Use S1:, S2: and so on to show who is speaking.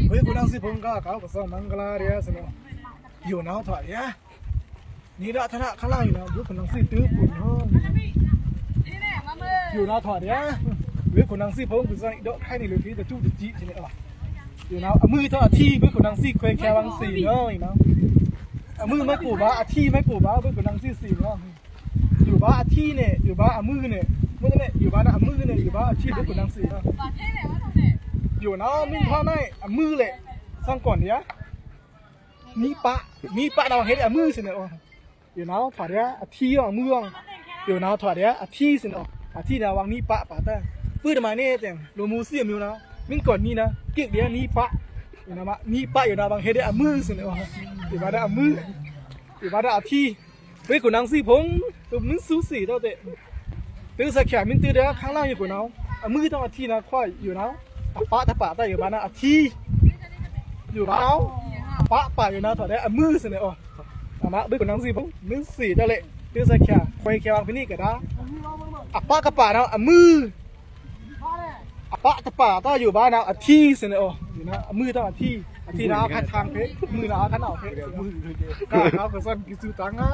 S1: เฮ้ยกูนั่งสิผมก็เขาก็ซ้อมมังกรเดียสนุกอยู่น้าถอยเนี่ยนี่ละธนาข้างล่างอยู่นะดูคนนั่งสิตื้อปุ่นห้องอยู่น้าถอยเนี่ยเฮ้ยคนนั่งสิผมกูจะอีดอกใครนี่เลยพี่จะจู้จะจี้ใช่ไหมอ่ะอยู่น้ามือเท่าอาที่เฮ้ยคนนั่งสิเคยแค่วังสี่เนาะอีกนะมือไม่กูบ้าอาที่ไม่กูบ้าเฮ้ยคนนั่งสิสี่เนาะอยู่บ้าอาที่เนี่ยอยู่บ้ามือเนี่ยมือเนี่ยอยู่บ้านะมือเนี่ยอยู่บ้าอาที่เฮ้ยคนนั่งสี่เนาะอยู่น้ามิ่งพ่อไม่มือเลยสร้างก่อนเนี้ยมีปะเราเห็นมือสิเนี่ยอยู่น้าถอดเนี้ยอาที่อ่ะมืออยู่น้าถอดเนี้ยอาที่สิเนี่ยอาที่นะวางมีปะแต่ปื้ดมาเนี่ยแต่โลมูเซียมิวนะมิ่งก่อนนี่นะเกี่ยเดียวนี่ปะอยู่นะมะนี่ปะอยู่นะบางเห็นมือสิเนี่ยอยู่บ้านได้มืออยู่บ้านได้อาที่เฮ้ยคนนั่งสิผมตัวมึงสู้สิตัวเด็กตื่นสักแขกมิ่งตื่นเดียวข้างล่างอยู่คนน้ามือต้องอาที่นะค่อยอยู่นะปะถ้าปะได้อยู่บ้านนะอาที่อยู่บ้านเอาปะอยู่นะถอดได้มือสิเนี่ยมาเฮ้ยคนนั่งสิผมมึงสิตัวเล็กตื่นสักแขกคอยแขกวางที่นี่ก็ได้ปะกับปะนะมือปะกับปะต้องอยู่บ้านนะอาที่สิเนี่ยอยู่นะมือต้องอาที่นะพัดทางเพชรมือนะท่านเอาเพชรมือเขาก็สั่นกินซื้อตังค์นะ